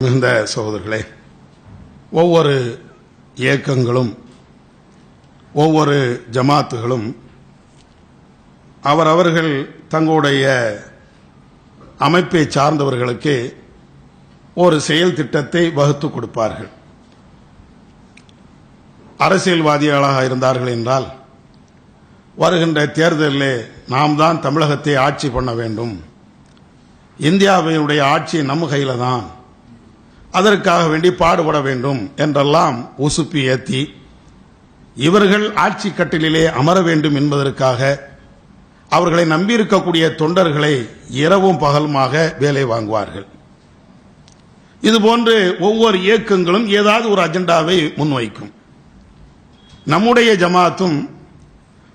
இந்த சகோதரர்களே, ஒவ்வொரு இயக்கங்களும் ஒவ்வொரு ஜமாத்துகளும் அவரவர்கள் தங்களுடைய அமைப்பை சார்ந்தவர்களுக்கு ஒரு செயல் திட்டத்தை வகுத்து கொடுப்பார்கள். அரசியல்வாதிகளாக இருந்தார்கள் என்றால் வருகின்ற தேர்தலில் நாம் தான் தமிழகத்தை ஆட்சி பண்ண வேண்டும், இந்தியாவினுடைய ஆட்சி நம்ம கையில் தான், அதற்காக வேண்டி பாடுபட வேண்டும் என்றெல்லாம் உசுப்பி ஏற்றி இவர்கள் ஆட்சி கட்டிலே அமர வேண்டும் என்பதற்காக அவர்களை நம்பியிருக்கக்கூடிய தொண்டர்களை இரவும் பகலுமாக வேலை வாங்குவார்கள். இதுபோன்று ஒவ்வொரு இயக்கங்களும் ஏதாவது ஒரு அஜெண்டாவை முன்வைக்கும். நம்முடைய ஜமாத்தும்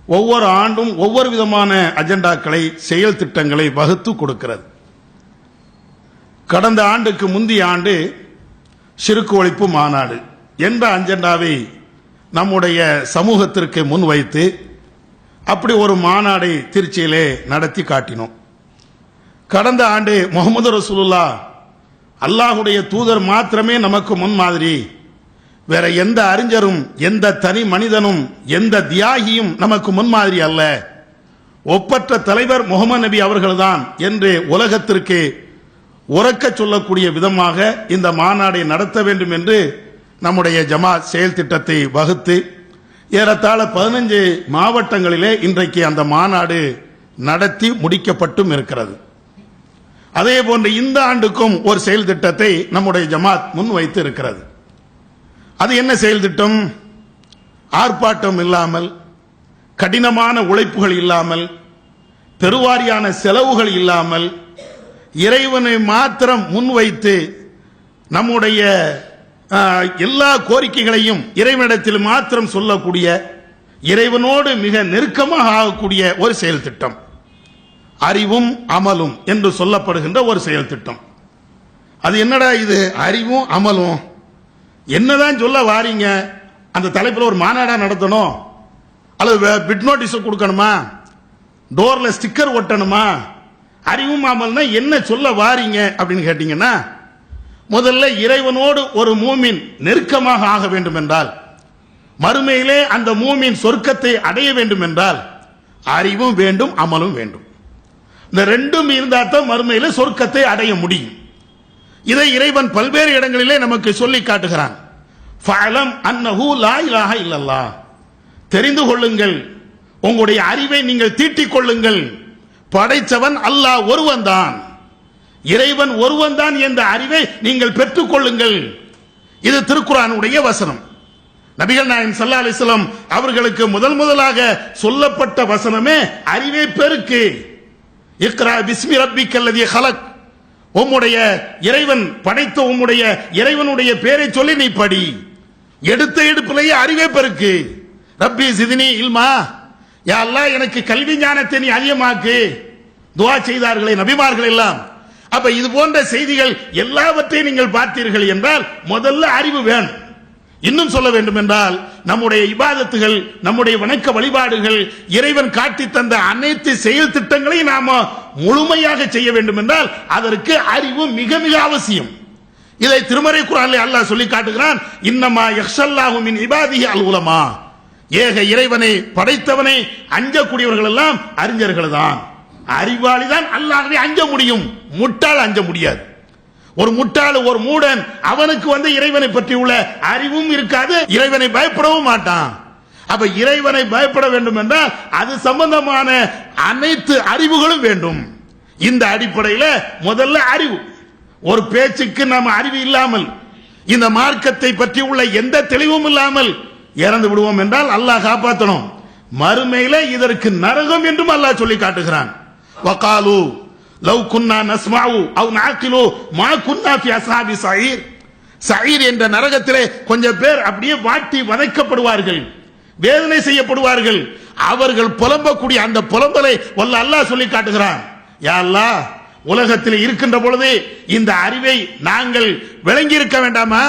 ஒவ்வொரு ஆண்டும் ஒவ்வொரு விதமான அஜெண்டாக்களை, செயல் திட்டங்களை வகுத்து கொடுக்கிறது. கடந்த ஆண்டுக்கு முந்தைய ஆண்டு ஷிர்க் ஒழிப்பு மாநாடு என்ற அஜெண்டாவை நம்முடைய சமூகத்திற்கு முன்வைத்து அப்படி ஒரு மாநாடை திருச்சியிலே நடத்தி காட்டினோம். கடந்த ஆண்டு முஹம்மது ரசூலுல்லாஹ் அல்லாஹுடைய தூதர் மாத்திரமே நமக்கு முன்மாதிரி, வேற எந்த அறிஞரும் எந்த தனி மனிதனும் எந்த தியாகியும் நமக்கு முன்மாதிரி அல்ல, ஒப்பற்ற தலைவர் முகமது நபி அவர்கள்தான் என்று உலகத்திற்கு உறக்க சொல்லக்கூடிய விதமாக இந்த மாநாடை நடத்த வேண்டும் என்று நம்முடைய ஜமாத் செயல் திட்டத்தை வகுத்து ஏறத்தாழ 15 மாவட்டங்களிலே இன்றைக்கு அந்த மாநாடு நடத்தி முடிக்கப்பட்டும் இருக்கிறது. அதே போன்று இந்த ஆண்டுக்கும் ஒரு செயல் திட்டத்தை நம்முடைய ஜமாத் முன்வைத்து இருக்கிறது. அது என்ன செயல் திட்டம்? ஆர்ப்பாட்டம் இல்லாமல், கடினமான உழைப்புகள் இல்லாமல், பெருவாரியான செலவுகள் இல்லாமல், இறைவனை மாத்திரம் முன்வைத்து நம்முடைய எல்லா கோரிக்கைகளையும் இறைவனிடத்தில் மாத்திரம் சொல்லக்கூடிய, இறைவனோடு மிக நெருக்கமாக ஆகக்கூடிய ஒரு செயல் திட்டம், அறிவும் அமலும் என்று சொல்லப்படுகின்ற ஒரு செயல் திட்டம். அது என்னடா இது அறிவும் அமலும், என்னதான் சொல்ல வாரீங்க? அந்த தலைப்பில் ஒரு மாநாடா நடத்தணும், அல்லது பிட் நோட்டீஸ் கொடுக்கணுமா, டோர்ல ஸ்டிக்கர் ஒட்டணுமா? அறிவும் அமல்னா என்ன சொல்ல வாரீங்க அப்படின்னு கேட்டீங்கன்னா, முதல்ல இறைவனோடு ஒரு மூமின் நெருக்கமாக ஆக வேண்டும் என்றால், மறுமையிலே அந்த மூமின் சொர்க்கத்தை அடைய வேண்டும் என்றால் அறிவும் வேண்டும், அமலும் வேண்டும். இந்த ரெண்டும் இருந்தால் தான் மறுமையிலே சொர்க்கத்தை அடைய முடியும். இதை இறைவன் பல்வேறு இடங்களிலே நமக்கு சொல்லி காட்டுகிறான். ஃபஅலம் அன்னஹு லா இலாஹ இல்லல்லாஹ், தெரிந்து கொள்ளுங்கள், உங்களுடைய அறிவை நீங்கள் தீட்டிக் கொள்ளுங்கள், படைத்தவன் அல்லாஹ் ஒருவன் தான், இறைவன் ஒருவன் தான் என்ற அறிவை நீங்கள் பெற்றுக் கொள்ளுங்கள். இது திருக்குர்ஆனுடைய வசனம். நபிகள் நாயகம் ஸல்லல்லாஹு அலைஹி வஸல்லம் அவர்களுக்கு முதலாக சொல்லப்பட்ட வசனமே அறிவை பெருக்கு. இக்ரா பிஸ்மி ரப்பிக்கல்லதீ ஹலக், உம்முடைய இறைவன் படைத்த உம்முடைய இறைவனுடைய பெயரை சொல்லி நீ படி. எடுத்த எடுப்பிலேயே அறிவை பெருக்கு. ரப்பி ஸித்னி இல்மா, யா அல்லாஹ் எனக்கு கல்வி ஞானத்தை நீ அதிகமாக்கு துஆ செய்தார்களே நபிமார்கள் எல்லாம். அப்ப இது போன்ற செய்திகள் எல்லாவற்றையும் நீங்கள் பார்த்தீர்கள் என்றால் முதல்ல அறிவு வேணும். இன்னும் சொல்ல வேண்டும் என்றால் நம்முடைய இபாதத்துகள், நம்முடைய வணக்க வழிபாடுகள், இறைவன் காட்டி தந்த அனைத்து செயல் திட்டங்களையும் நாம முழுமையாக செய்ய வேண்டும் என்றால் அதற்கு அறிவு மிக மிக அவசியம். இதை திருமறை குர்ஆனிலே அல்லாஹ் சொல்லி காட்டுகிறான். இன்னமா யக்ஷல்லாஹு மின் இபாதிஹி அல் உலமா, ஏக இறைவனை படைத்தவனை அஞ்சக்கூடியவர்கள் எல்லாம் அறிஞர்கள் தான். அறிவாளி தான் அல்லாஹ்வை அஞ்ச முடியும், முட்டாள் அஞ்ச முடியாது. ஒரு முட்டாள், ஒரு மூடன், அவனுக்கு இறைவனை பற்றி உள்ள அறிவும் இருக்காது, இறைவனை பயப்படவும் மாட்டான். அப்ப இறைவனை பயப்பட வேண்டும் என்றால் அது சம்பந்தமான அனைத்து அறிவுகளும் வேண்டும். இந்த அடிப்படையில் முதல்ல அறிவு. ஒரு பேச்சுக்கு நம்ம அறிவு இல்லாமல், இந்த மார்க்கத்தை பற்றி உள்ள எந்த தெளிவும் இல்லாமல் இறந்து விடுவோம் என்றால் அல்லாஹ் காப்பாற்றணும். மறுமையில இதற்கு நரகம் என்றும் அல்லாஹ் சொல்லி காட்டுகிறான். வகாலு லவ் குன்னா நஸ்மஉ அவ் நஅகிலு மா குன்னா ஃபி அஸ்ஹாபி ஸஈர், ஸஈர் என்ற நரகத்திலே கொஞ்சம் பேர் அப்படியே வாட்டி வதைக்கப்படுவார்கள், வேதனை செய்யப்படுவார்கள். அவர்கள் புலம்பக்கூடிய அந்த புலம்பலை அல்லாஹ் சொல்லி காட்டுகிறான். யா அல்லாஹ், உலகத்தில் இருக்கின்ற பொழுது இந்த அறிவை நாங்கள் விளங்கி இருக்க வேண்டாமா?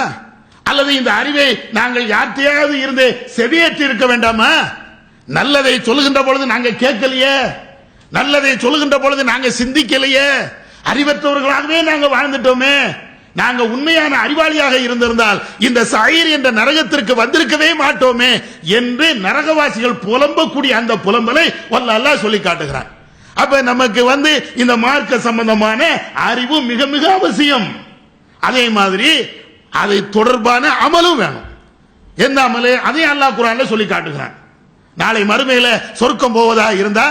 அல்லது இந்த அறிவை நாங்கள் யார்த்தையாவது இருந்து செவியேற்றி இருக்க வேண்டாமா? நல்லதை சொல்லுகின்ற பொழுது நாங்கள் கேட்கலையே, நல்லதை சொல்லுகின்ற பொழுது நாங்கள் சிந்திக்கலையே, அறிவற்றவர்களாகவே நாங்கள் வாழ்ந்துட்டோமே நாங்க உண்மையான அறிவாளியாக இருந்திருந்தால் இந்த சயீர் என்ற நரகத்திற்கு வந்திருக்கவே மாட்டோமே என்று நரகவாசிகள் புலம்பக்கூடிய அந்த புலம்பலை வல்ல அல்லாஹ் சொல்லி காட்டுகிறான். அப்ப நமக்கு இந்த மார்க்க சம்பந்தமான அறிவு மிக மிக அவசியம். அதே மாதிரி அதை தொடர்பான அமலும் வேணும். எந்த அமலு? அதையும் அல்லாஹ் குர்ஆன்ல சொல்லி காட்டுகிறான். நாளை மறுமையில சொர்க்கம் போவதா இருந்தா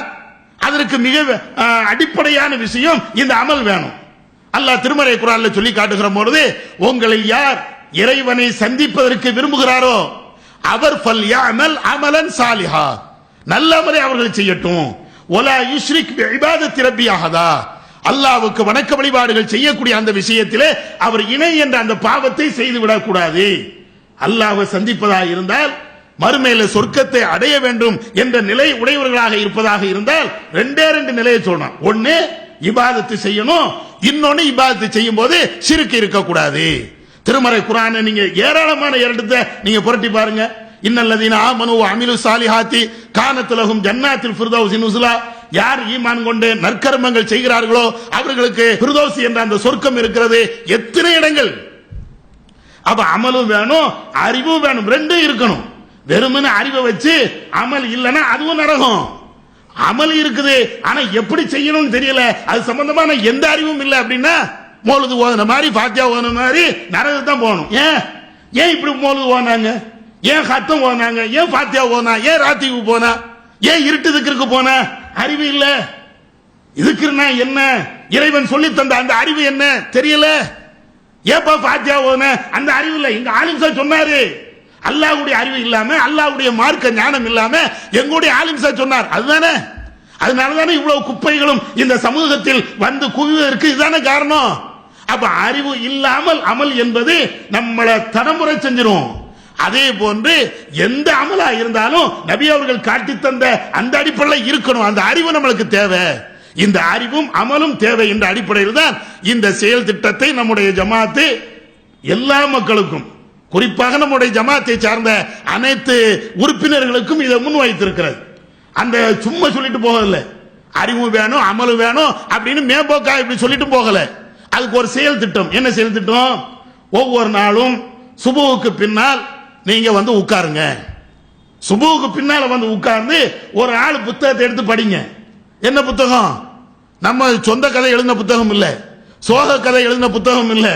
அதற்கு மிக அடிப்படையான விஷயம் இந்த அமல் வேணும். அல்லாஹ் திருமறை குர்ஆன்ல சொல்லி காட்டுகிற பொழுது, உங்களில் யார் இறைவனை சந்திப்பதற்கு விரும்புகிறாரோ அவர் ஃபல்யஅமல் அமலன் சாலிஹா, நல்ல அமலை அவர்கள் செய்யட்டும். வலா யுஷ்ரிக் பிஇபாதத்தி ரப்பி அஹதா, அல்லாஹ்வுக்கு வணக்க வழிபாடுகள் செய்யக்கூடிய அந்த விஷயத்திலே அவர் இணை என்ற அந்த பாவத்தை செய்து விடக்கூடாது. அல்லாஹ்வை சந்திப்பதாக இருந்தால், மறுமையில சொர்க்கத்தை அடைய வேண்டும் என்ற நிலை உடையவர்களாக இருப்பதாக இருந்தால் ரெண்டே ரெண்டு நிலையை சொல்லணும். ஒன்னு இபாதத்து செய்யணும், இன்னொன்னு இபாதத்து செய்யும் போது ஷிர்க் இருக்கக்கூடாது. திருமறை குர்ஆனை நீங்க ஏராளமான இடத்தை நீங்க புரட்டி பாருங்க. இன்னல்லதீன ஆமனு வ அமிலு ஸாலிஹாத்தி கானத் லஹும் ஜன்னாத்துல் ஃபிர்தௌஸி நுஸுலா, யார் ஈமான் கொண்டு நற்கர்மங்கள் செய்கிறார்களோ அவர்களுக்கு ஃபிர்தௌஸ் என்ற அந்த சொர்க்கம் இருக்கிறது. எத்தனை இடங்கள்! அப்ப அமலும் வேணும், அறிவும் வேணும், ரெண்டும் இருக்கணும். வெறுமனே அறிவை வச்சு அமல் இல்லைன்னா அதுவும் நரகம். அமல் இருக்குது, ஆனா எப்படி செய்யணும்னு தெரியல, அது சம்பந்தமான எந்த அறிவும் இல்லை அப்படின்னா மௌலிது ஓதுன மாதிரி ஃபாத்தியா ஓதுன மாதிரி நரகத்துக்கு தான் போகணும். ஏன் இப்படி மௌலிது ஓதுனாங்க? ஏன் ஹத்தம் ஓதுனாங்க? ஏன் ஃபாத்தியா ஓதுனா? ஏன் ராத்திக்கு போனா? ஏன் இருட்டு திக்ருக்கு போனா? அறிவு இல்ல. இதுக்குன்னா என்ன? இறைவன் சொல்லி தந்த அந்த அறிவு என்ன தெரியல. ஏப்பா ஃபாத்தியா ஓதுன? அந்த அறிவு இல்ல. இங்க ஆலிம் சார் சொன்னாரு, அல்லாஹ்வுடைய அறிவு இல்லாம, அல்லாஹ்வுடைய மார்க்க ஞானம் இல்லாம எங்களுடைய ஆலிம் சார் சொன்னார். அதுதானே, அதனாலதானே இவ்வளவு குப்பைகளும் இந்த சமூகத்தில் குவிவதற்கு இதுதானே காரணம். அப்ப அறிவு இல்லாமல் அமல் என்பது நம்மளை தடமுறை செஞ்சிரும். அதே போன்று எந்த அமலா இருந்தாலும் நபி அவர்கள் காட்டி தந்த அந்த அடிப்படையில் இருக்கணும். அந்த அறிவு நம்மளுக்கு தேவை. இந்த அறிவும் அமலும் தேவை என்ற அடிப்படையில் தான் இந்த செயல் திட்டத்தை நம்முடைய ஜமாத்து எல்லா மக்களுக்கும், குறிப்பாக நம்முடைய ஜமாத்தை சார்ந்த அனைத்து உறுப்பினர்களுக்கும் இதை முன்வைத்திருக்கிறது. அந்த சும்மா சொல்லிட்டு போகல, அறிவு வேணும் அமலு வேணும் அப்படின்னு மேம்போக்கா இப்படி சொல்லிட்டு போகல. அதுக்கு ஒரு செயல் திட்டம். என்ன செயல் திட்டம்? ஒவ்வொரு நாளும் சுபுவுக்கு பின்னால் நீங்க உட்காருங்க. சுபுவுக்கு பின்னால உட்கார்ந்து ஒரு ஆள் புத்தகத்தை எடுத்து படிங்க. என்ன புத்தகம்? நம்ம சொந்த கதை எழுதின புத்தகம் இல்ல, சோக கதை எழுதின புத்தகம் இல்ல,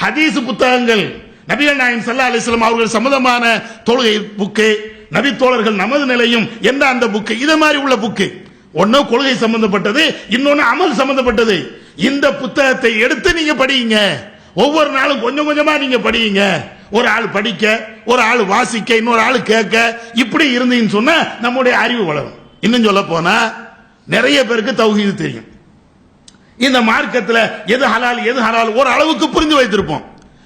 ஹதீஸ் புத்தகங்கள், நபிகள் நாயகம் ஸல்லல்லாஹு அலைஹி வஸல்லம் அவர்கள் சம்பந்தமான தொழுகை புக்கு, நபி தோழர்கள் நமது நிலையும் என்ற அந்த புக்கு, இத மாதிரி உள்ள புக்கு. ஒன்னு கொள்கை சம்பந்தப்பட்டது, இன்னொன்னு அமல் சம்பந்தப்பட்டது. இந்த புத்தகத்தை எடுத்து நீங்க படிங்க. ஒவ்வொரு நாளும் கொஞ்சம் கொஞ்சமா நீங்க படிங்க. ஒரு ஆள் படிக்க, ஒரு ஆள் வாசிக்க, இன்னொரு ஆள் கேட்க, இப்படி இருந்தீங்கன்னு சொன்னா நம்முடைய அறிவு வளரும். இன்னும் சொல்ல போனா நிறைய பேருக்கு தௌஹீத் தெரியும். இந்த மார்க்கத்தில் எது ஹலால் எது ஹரால் ஒரு அளவுக்கு புரிந்து வைத்திருப்போம்.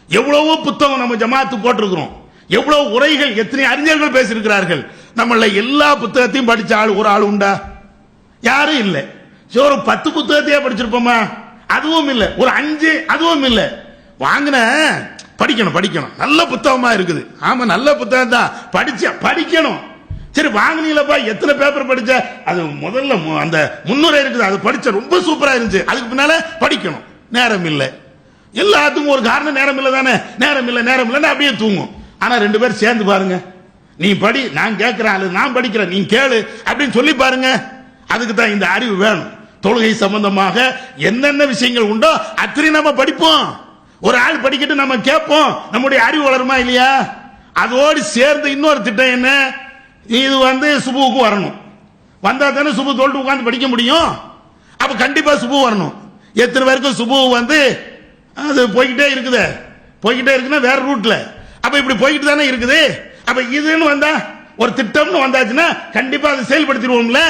எவ்வளவோ புத்தகம் நம்ம ஜமாத்து போட்டிருக்கிறோம், எவ்வளவு உரைகள், எத்தனை அறிஞர்கள் பேசியிருக்கிறார்கள். நம்மள எல்லா புத்தகத்தையும் படிச்ச ஆள் ஒரு ஆள் உண்டா? யாரும் இல்லை. ஒரு 10 புத்தகத்தையே படிச்சிருப்போமா? அதுவும் இல்லை. ஒரு 5 அதுவும் இல்லை. வாங்கின படிக்கணும் படிக்கணும், நல்ல புத்தகமா இருக்குது. ஆமா நல்ல புத்தகம் தான், படிக்கணும். சரி வாங்கினீங்களப்பா, எத்தனை பேப்பர் படிச்ச? அது முதல்ல அந்த முன்னுரை இருக்குது, அது படிச்ச ரொம்ப சூப்பரா இருந்துச்சு. அதுக்கு பின்னால படிக்கணும், நேரம் இல்லை. எல்லாத்துக்கும் ஒரு காரணம், நேரம் இல்லை தானே. நேரம் இல்லை நேரம் இல்லைன்னு அப்படியே தூங்கும். ஆனா 2 பேர் சேர்ந்து பாருங்க, நீ படி நான் கேட்கிறேன், அல்லது நான் படிக்கிறேன் நீ கேளு அப்படின்னு சொல்லி பாருங்க. அதுக்கு தான் இந்த அறிவு வேணும். தொழுகை சம்பந்தமாக என்னென்ன விஷயங்கள் உண்டோ அத்தனை நம்ம படிப்போம். ஒரு ஆள் படிக்கிட்டு நம்ம கேட்போம், நம்முடைய அறிவு வளருமா இல்லையா? அதோடு சேர்ந்து இன்னொரு திட்டம் என்ன? இது சுபுவுக்கு வரணும். வந்தா தானே சுபு தோல்ட்டு உட்கார்ந்து படிக்க முடியும். அப்ப கண்டிப்பா சுபு வரணும். எத்தனை பேருக்கு சுபு அது போய்கிட்டே இருக்குது, போய்கிட்டே இருக்குன்னா வேற ரூட்ல. அப்ப இப்படி போய்கிட்டு தானே இருக்குது. அப்ப இதுன்னு வந்தா, ஒரு திட்டம்னு வந்தாச்சுன்னா கண்டிப்பா அதை செயல்படுத்திடுவோம்ல.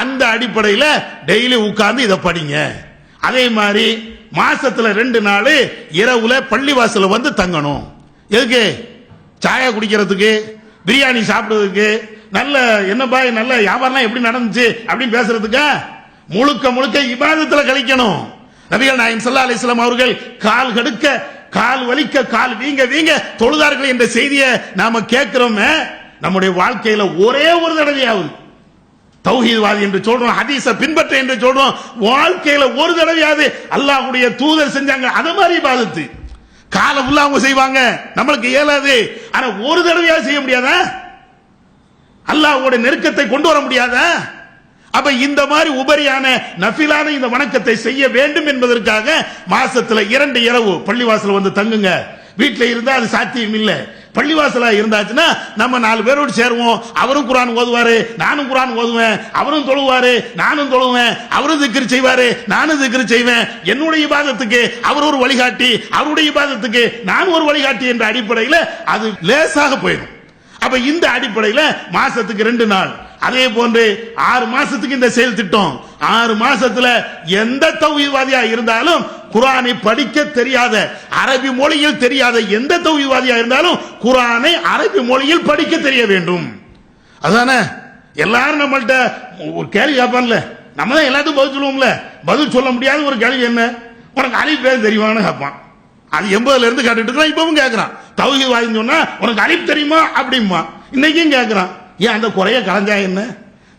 அந்த அடிப்படையில் டெய்லி உட்கார்ந்து இதை படிங்க. அதே மாதிரி மாசத்துல 2 நாள் இரவுல பள்ளிவாசல தங்கணும். எதுக்கு? சாயா குடிக்கிறதுக்கு, பிரியாணி சாப்பிடுறதுக்கு, நல்ல என்னப்பா நல்ல வியாபாரம் எப்படி நடந்துச்சு அப்படின்னு பேசுறதுக்கு. முழுக்க முழுக்க இபாதத்துல கழிக்கணும். நபிகள் நாயகம் ஸல்லல்லாஹு அலைஹி வஸல்லம் அவர்கள் கால் கடுக்க, கால் வலிக்க, கால் வீங்க வீங்க தொழுதார்கள் என்ற செய்தியை நாம கேட்கிறோமே. நம்முடைய வாழ்க்கையில ஒரே ஒரு தடவையாவது தௌஹீத்வாதி என்று சொல்றோம், ஹதீஸை பின்பற்ற என்று சொல்றோம், வாழ்க்கையில ஒரு தடவையாவது அல்லாஹ்வுடைய தூதர் செஞ்சாங்க அது மாதிரி இபாதத்து. காலம் ஃபுல்லா அவங்க செய்வாங்க, நம்மளுக்கு இயலாது. ஆனா ஒரு தடவையா செய்ய முடியாதா? அல்லாஹ்வுடைய நெருக்கத்தை கொண்டு வர முடியாதா? அப்ப இந்த மாதிரி உபரியான நஃபிலான இந்த வணக்கத்தை செய்ய வேண்டும் என்பதற்காக மாசத்துல 2 இரவு பள்ளிவாசல் வந்து தங்குங்க. வீட்டில் இருந்தா அது சாத்தியம் இல்லை. பள்ளிவாசலா இருந்தாச்சுன்னா நம்ம 4 பேரோடு சேருவோம். அவரும் குர்ஆன் ஓதுவாரு, நானும் குர்ஆன் ஓதுவேன். அவரும் தொழுவாரு, நானும் தொழுவேன். அவரும் திக்ர் செய்வாரு, நானும் திக்ர் செய்வேன். என்னுடைய இபாதத்துக்கு அவர் ஒரு வழிகாட்டி, அவருடைய இபாதத்துக்கு நான் ஒரு வழிகாட்டி என்ற அடிப்படையில் அது லேசாக போயிடும். அப்ப இந்த அடிப்படையில் மாசத்துக்கு 2 நாள், அதே போன்று 6 மாசத்துக்கு இந்த செயல் திட்டம். 6 மாசத்துல எந்த தௌஹீத்வாதியா இருந்தாலும் குர்ஆனை படிக்க தெரியாத, அரபி மொழியில் தெரியாத எந்த தௌஹீத்வாதியா இருந்தாலும் குர்ஆனை அரபி மொழியில் படிக்க தெரிய வேண்டும். அதானே எல்லாரும் நம்மள்ட்ட ஒரு கேள்வி கேட்பான்ல, நம்ம தான் எல்லாத்துக்கும் பதில் சொல்லுவோம்ல. பதில் சொல்ல முடியாத ஒரு கேள்வி என்ன, உனக்கு அலிஃப் பேர் தெரியுமான்னு கேட்பான். அது 80ல இருந்து கேட்டுட்டு இருக்கான், இப்பவும் கேட்கறான். தௌஹீத்வாதின்னு சொன்னா உனக்கு அலிஃப் தெரியுமா அப்படிமா, இன்னைக்கும் கேட்கறான். ஏன் அந்த குறைய கலைஞ்சா என்ன?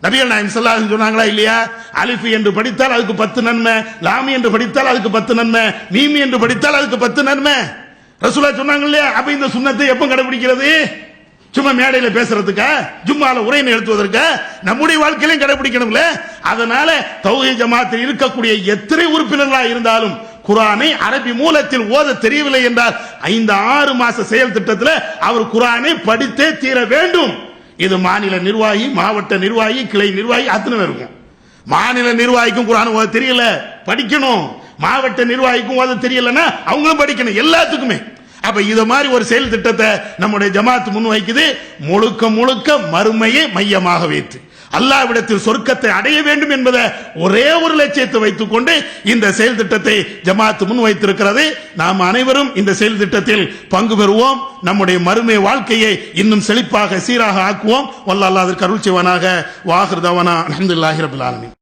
நபிகள் நாயகம் ஸல்லல்லாஹு அலைஹி வஸல்லம் சொன்னாங்களா இல்லையா? அலிஃப் என்று படித்தால் அதுக்கு 10 நன்மை, லாம் என்று படித்தால் அதுக்கு 10 நன்மை, மீம் என்று படித்தால் அதுக்கு 10 நன்மை ரசூலுல்லாஹ் சொன்னாங்க இல்லையா? அப்ப இந்த சுன்னத்தை எப்ப கடைபிடிக்கிறது? சும்மா மேடையில பேசுறதுக்கா, ஜும்மால உரை நிறுத்துவதற்கா? நம்முடைய வாழ்க்கையிலும் கடைபிடிக்கணும்ல. அதனால தௌஹீத் ஜமாத்தில் இருக்கக்கூடிய எத்தனை உறுப்பினர்களா இருந்தாலும் குர்ஆனை அரபி மூலத்தில் ஓத தெரியவில்லை என்றால் 5-6 மாச செயல் திட்டத்தில் அவர் குர்ஆனை படித்தே தீர வேண்டும். இது மாநில நிர்வாகி, மாவட்ட நிர்வாகி, கிளை நிர்வாகி அத்தனை பேருக்கும். மாநில நிர்வாகிக்கும் குர்ஆன் ஓத தெரியல, படிக்கணும். மாவட்ட நிர்வாகிக்கும் ஓத தெரியலன்னா அவங்களும் படிக்கணும், எல்லாத்துக்குமே. அப்ப இத மாதிரி ஒரு செயல் திட்டத்தை நம்முடைய ஜமாத் முன்வைக்குது. முழுக்க முழுக்க மறுமையை மையமாக வைத்து அல்லாஹ்விடத்தில் சொர்க்கத்தை அடைய வேண்டும் என்பதை ஒரே ஒரு லட்சியத்தை வைத்துக் கொண்டு இந்த செயல் திட்டத்தை ஜமாத் முன்வைத்திருக்கிறது. நாம் அனைவரும் இந்த செயல் திட்டத்தில் பங்கு பெறுவோம். நம்முடைய மறுமை வாழ்க்கையை இன்னும் செழிப்பாக சீராக ஆக்குவோம். வல்லல்லாஹ் அதற்கு அருள் செய்வானாக. வாஹிர் தவானா அல்ஹம்துலில்லாஹி ரப்பில் ஆலமீன்.